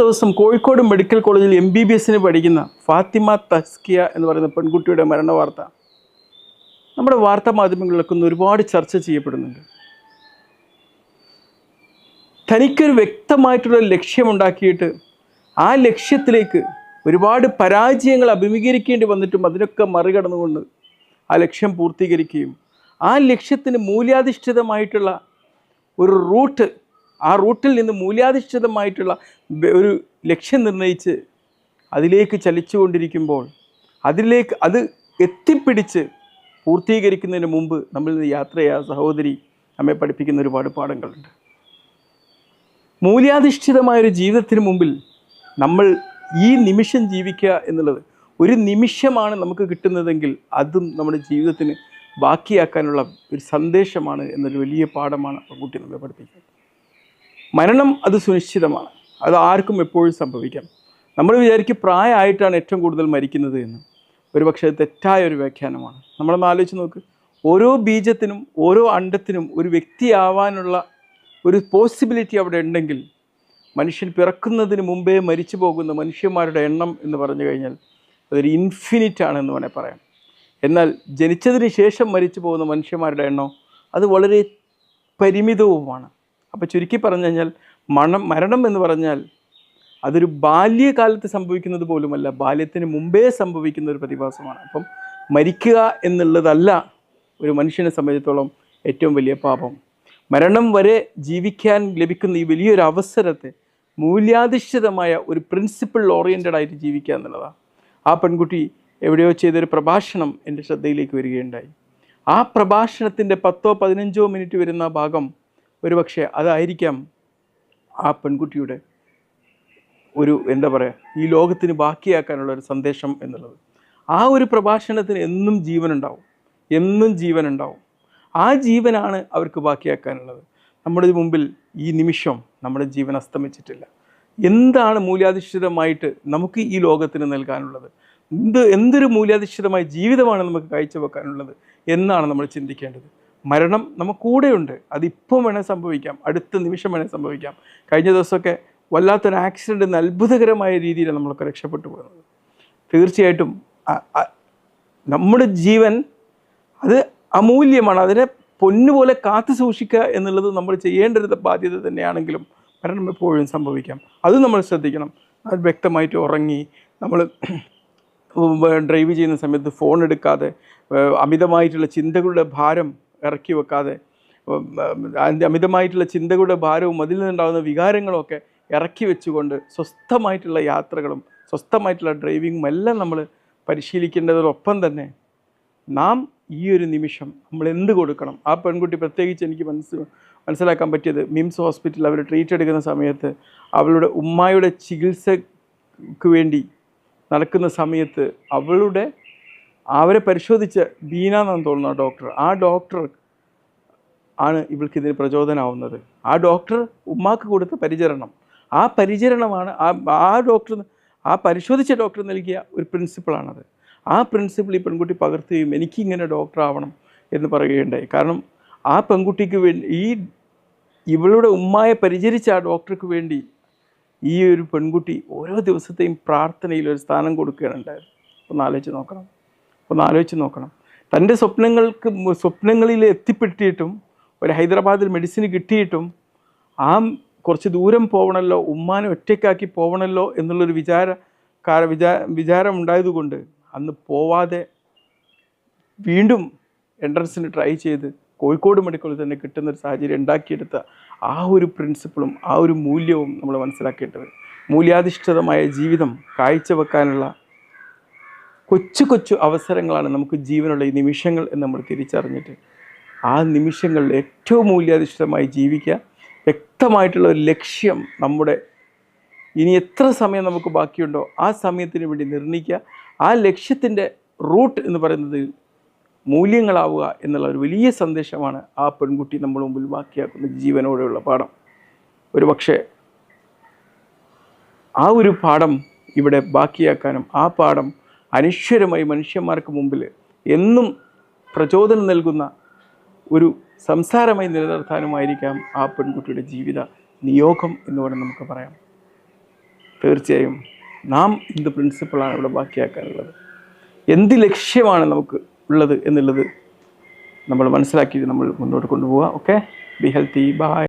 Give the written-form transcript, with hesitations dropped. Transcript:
ദിവസം കോഴിക്കോട് മെഡിക്കൽ കോളേജിൽ MBBS പഠിക്കുന്ന ഫാത്തിമ തസ്കിയ എന്ന് പറയുന്ന പെൺകുട്ടിയുടെ മരണ വാർത്ത നമ്മുടെ വാർത്താ മാധ്യമങ്ങളിലൊക്കെ ഒരുപാട് ചർച്ച ചെയ്യപ്പെടുന്നുണ്ട്. തനിക്കൊരു വ്യക്തമായിട്ടുള്ള ലക്ഷ്യമുണ്ടാക്കിയിട്ട് ആ ലക്ഷ്യത്തിലേക്ക് ഒരുപാട് പരാജയങ്ങൾ അഭിമുഖീകരിക്കേണ്ടി വന്നിട്ടും അതിനൊക്കെ മറികടന്നുകൊണ്ട് ആ ലക്ഷ്യം പൂർത്തീകരിക്കുകയും ആ ലക്ഷ്യത്തിന് മൂല്യാധിഷ്ഠിതമായിട്ടുള്ള ഒരു റൂട്ട്, ആ റൂട്ടിൽ നിന്ന് മൂല്യാധിഷ്ഠിതമായിട്ടുള്ള ഒരു ലക്ഷ്യം നിർണ്ണയിച്ച് അതിലേക്ക് ചലിച്ചുകൊണ്ടിരിക്കുമ്പോൾ അത് എത്തിപ്പിടിച്ച് പൂർത്തീകരിക്കുന്നതിന് മുമ്പ് നമ്മളിൽ നിന്ന് യാത്ര ചെയ്യാൻ സഹോദരി നമ്മെ പഠിപ്പിക്കുന്ന ഒരുപാട് പാഠങ്ങളുണ്ട്. മൂല്യാധിഷ്ഠിതമായൊരു ജീവിതത്തിന് മുമ്പിൽ നമ്മൾ ഈ നിമിഷം ജീവിക്കുക എന്നുള്ളത് ഒരു നിമിഷമാണ് നമുക്ക് കിട്ടുന്നതെങ്കിൽ അതും നമ്മുടെ ജീവിതത്തിന് ബാക്കിയാക്കാനുള്ള ഒരു സന്ദേശമാണ് എന്നൊരു വലിയ പാഠമാണ് പെൺകുട്ടി നമ്മെ പഠിപ്പിക്കുന്നത്. മരണം അത് സുനിശ്ചിതമാണ്, അത് ആർക്കും എപ്പോഴും സംഭവിക്കാം. നമ്മൾ വിചാരിക്കും പ്രായമായിട്ടാണ് ഏറ്റവും കൂടുതൽ മരിക്കുന്നത് എന്ന്. ഒരുപക്ഷെ തെറ്റായ ഒരു വ്യാഖ്യാനമാണ്. നമ്മളൊന്ന് ആലോചിച്ച് നോക്ക്, ഓരോ ബീജത്തിനും ഓരോ അണ്ടത്തിനും ഒരു വ്യക്തിയാവാനുള്ള ഒരു പോസിബിലിറ്റി അവിടെ ഉണ്ടെങ്കിൽ മനുഷ്യൻ പിറക്കുന്നതിന് മുമ്പേ മരിച്ചു പോകുന്ന മനുഷ്യന്മാരുടെ എണ്ണം എന്ന് പറഞ്ഞു കഴിഞ്ഞാൽ അതൊരു ഇൻഫിനിറ്റ് ആണെന്ന് വേണേൽ പറയാം. എന്നാൽ ജനിച്ചതിന് ശേഷം മരിച്ചു പോകുന്ന മനുഷ്യന്മാരുടെ എണ്ണം അത് വളരെ പരിമിതവുമാണ്. അപ്പോൾ ചുരുക്കി പറഞ്ഞു കഴിഞ്ഞാൽ മരണം എന്ന് പറഞ്ഞാൽ അതൊരു ബാല്യകാലത്ത് സംഭവിക്കുന്നത് പോലുമല്ല, ബാല്യത്തിന് മുമ്പേ സംഭവിക്കുന്ന ഒരു പ്രതിഭാസമാണ്. അപ്പം മരിക്കുക എന്നുള്ളതല്ല ഒരു മനുഷ്യനെ സംബന്ധിച്ചിടത്തോളം ഏറ്റവും വലിയ പാപം. മരണം വരെ ജീവിക്കാൻ ലഭിക്കുന്ന ഈ വലിയൊരു അവസരത്തെ മൂല്യാധിഷ്ഠിതമായ ഒരു പ്രിൻസിപ്പിൾ ഓറിയൻറ്റഡ് ആയിട്ട് ജീവിക്കുക എന്നുള്ളതാണ്. ആ പെൺകുട്ടി എവിടെയോ ചെയ്തൊരു പ്രഭാഷണം എൻ്റെ ശ്രദ്ധയിലേക്ക് വരികയുണ്ടായി. ആ പ്രഭാഷണത്തിൻ്റെ 10-15 മിനിറ്റ് വരുന്ന ഭാഗം ഒരുപക്ഷെ അതായിരിക്കാം ആ പെൺകുട്ടിയുടെ ഒരു ഈ ലോകത്തിന് ബാക്കിയാക്കാനുള്ള ഒരു സന്ദേശം എന്നുള്ളത്. ആ ഒരു പ്രഭാഷണത്തിന് എന്നും ജീവനുണ്ടാവും. ആ ജീവനാണ് അവർക്ക് ബാക്കിയാക്കാനുള്ളത്. നമ്മുടെ മുമ്പിൽ ഈ നിമിഷം നമ്മുടെ ജീവൻ അസ്തമിച്ചിട്ടില്ല. എന്താണ് മൂല്യാധിഷ്ഠിതമായിട്ട് നമുക്ക് ഈ ലോകത്തിന് നൽകാനുള്ളത്? എന്തൊരു മൂല്യാധിഷ്ഠിതമായ ജീവിതമാണ് നമുക്ക് കാഴ്ചവെക്കാനുള്ളത് എന്നാണ് നമ്മൾ ചിന്തിക്കേണ്ടത്. മരണം നമുക്ക് കൂടെയുണ്ട്. അതിപ്പം വേണേൽ സംഭവിക്കാം, അടുത്ത നിമിഷം വേണേൽ സംഭവിക്കാം. കഴിഞ്ഞ ദിവസമൊക്കെ വല്ലാത്തൊരു ആക്സിഡൻറ്റ് അത്ഭുതകരമായ രീതിയിലാണ് നമ്മളൊക്കെ രക്ഷപ്പെട്ടു പോകുന്നത്. തീർച്ചയായിട്ടും നമ്മുടെ ജീവൻ അത് അമൂല്യമാണ്. അതിനെ പൊന്നുപോലെ കാത്തു സൂക്ഷിക്കുക എന്നുള്ളത് നമ്മൾ ചെയ്യേണ്ട ഒരു ബാധ്യത തന്നെയാണെങ്കിലും മരണം എപ്പോഴും സംഭവിക്കാം. അത് നമ്മൾ ശ്രദ്ധിക്കണം. അത് വ്യക്തമായിട്ട് ഉറങ്ങി നമ്മൾ ഡ്രൈവ് ചെയ്യുന്ന സമയത്ത് ഫോൺ എടുക്കാതെ, അമിതമായിട്ടുള്ള ചിന്തകളുടെ ഭാരം ഇറക്കി വെക്കാതെ, അമിതമായിട്ടുള്ള ചിന്തകളുടെ ഭാരവും അതിൽ നിന്നുണ്ടാകുന്ന വികാരങ്ങളൊക്കെ ഇറക്കി വെച്ചുകൊണ്ട് സ്വസ്ഥമായിട്ടുള്ള യാത്രകളും സ്വസ്ഥമായിട്ടുള്ള ഡ്രൈവിങ്ങും എല്ലാം നമ്മൾ പരിശീലിക്കേണ്ടതോടൊപ്പം തന്നെ നാം ഈ ഒരു നിമിഷം നമ്മൾ എന്ത് കൊടുക്കണം. ആ പെൺകുട്ടി പ്രത്യേകിച്ച് എനിക്ക് മനസ്സിലാക്കാൻ പറ്റിയത് മിംസ് ഹോസ്പിറ്റലിൽ അവർ ട്രീറ്റ് എടുക്കുന്ന സമയത്ത് അവളുടെ ഉമ്മായുടെ ചികിത്സയ്ക്ക് വേണ്ടി നടക്കുന്ന സമയത്ത് അവരെ പരിശോധിച്ച ബീന എന്നാണ് തോന്നുന്നു ഡോക്ടർ. ആ ഡോക്ടർ ആണ് ഇവൾക്കിതിന് പ്രചോദനമാവുന്നത്. ആ ഡോക്ടർ ഉമ്മാക്ക് കൊടുത്ത പരിചരണമാണ് ആ പരിശോധിച്ച ഡോക്ടർ നൽകിയ ഒരു പ്രിൻസിപ്പിളാണത്. ആ പ്രിൻസിപ്പിൾ ഈ പെൺകുട്ടി പകർത്തുകയും എനിക്കിങ്ങനെ ഡോക്ടർ ആവണം എന്ന് പറയുകയുണ്ടായി. കാരണം ആ പെൺകുട്ടിക്ക് വേണ്ടി ഇവളുടെ ഉമ്മായെ പരിചരിച്ച ആ ഡോക്ടർക്ക് വേണ്ടി ഈ ഒരു പെൺകുട്ടി ഓരോ ദിവസത്തെയും പ്രാർത്ഥനയിൽ ഒരു സ്ഥാനം കൊടുക്കുകയാണുണ്ടായത്. ഒന്ന് ആലോചിച്ച് നോക്കണം. തൻ്റെ സ്വപ്നങ്ങളിൽ എത്തിപ്പെട്ടിട്ടും ഒരു ഹൈദരാബാദിൽ മെഡിസിന് കിട്ടിയിട്ടും കുറച്ച് ദൂരം പോകണമല്ലോ, ഉമ്മാനെ ഒറ്റയ്ക്കാക്കി പോകണമല്ലോ എന്നുള്ളൊരു വിചാരം ഉണ്ടായതുകൊണ്ട് അന്ന് പോവാതെ വീണ്ടും എൻട്രൻസിന് ട്രൈ ചെയ്ത് കോഴിക്കോട് മെഡിക്കലിൽ തന്നെ കിട്ടുന്നൊരു സാഹചര്യം ഉണ്ടാക്കിയെടുത്ത ആ ഒരു പ്രിൻസിപ്പിളും ആ ഒരു മൂല്യവും നമ്മൾ മനസ്സിലാക്കേണ്ടത്. മൂല്യാധിഷ്ഠിതമായ ജീവിതം കാഴ്ചവെക്കാനുള്ള കൊച്ചു അവസരങ്ങളാണ് നമുക്ക് ജീവനുള്ള ഈ നിമിഷങ്ങൾ എന്ന് നമ്മൾ തിരിച്ചറിഞ്ഞിട്ട് ആ നിമിഷങ്ങളിൽ ഏറ്റവും മൂല്യാധിഷ്ഠിതമായി ജീവിക്കുക. വ്യക്തമായിട്ടുള്ള ഒരു ലക്ഷ്യം ഇനി എത്ര സമയം നമുക്ക് ബാക്കിയുണ്ടോ ആ സമയത്തിന് വേണ്ടി നിർണ്ണയിക്കുക. ആ ലക്ഷ്യത്തിൻ്റെ റൂട്ട് എന്ന് പറയുന്നത് മൂല്യങ്ങളാവുക എന്നുള്ള ഒരു വലിയ സന്ദേശമാണ് ആ പെൺകുട്ടി നമ്മുടെ മുമ്പിൽ ബാക്കിയാക്കുന്ന ജീവനോടെയുള്ള പാഠം. ഒരുപക്ഷെ ആ ഒരു പാഠം ഇവിടെ ബാക്കിയാക്കാനും ആ പാഠം അനശ്വരമായി മനുഷ്യന്മാർക്ക് മുമ്പിൽ എന്നും പ്രചോദനം നൽകുന്ന ഒരു സംസാരമായി നിലനിർത്താനുമായിരിക്കാം ആ പെൺകുട്ടിയുടെ ജീവിത നിയോഗം എന്ന് വേണം നമുക്ക് പറയാം. തീർച്ചയായും നാം എന്ത് പ്രിൻസിപ്പിളാണ് ഇവിടെ ബാക്കിയാക്കാനുള്ളത്, എന്ത് ലക്ഷ്യമാണ് നമുക്ക് ഉള്ളത് എന്നുള്ളത് നമ്മൾ മനസ്സിലാക്കിയിട്ട് നമ്മൾ മുന്നോട്ട് കൊണ്ടുപോവുക. Okay, be healthy, by.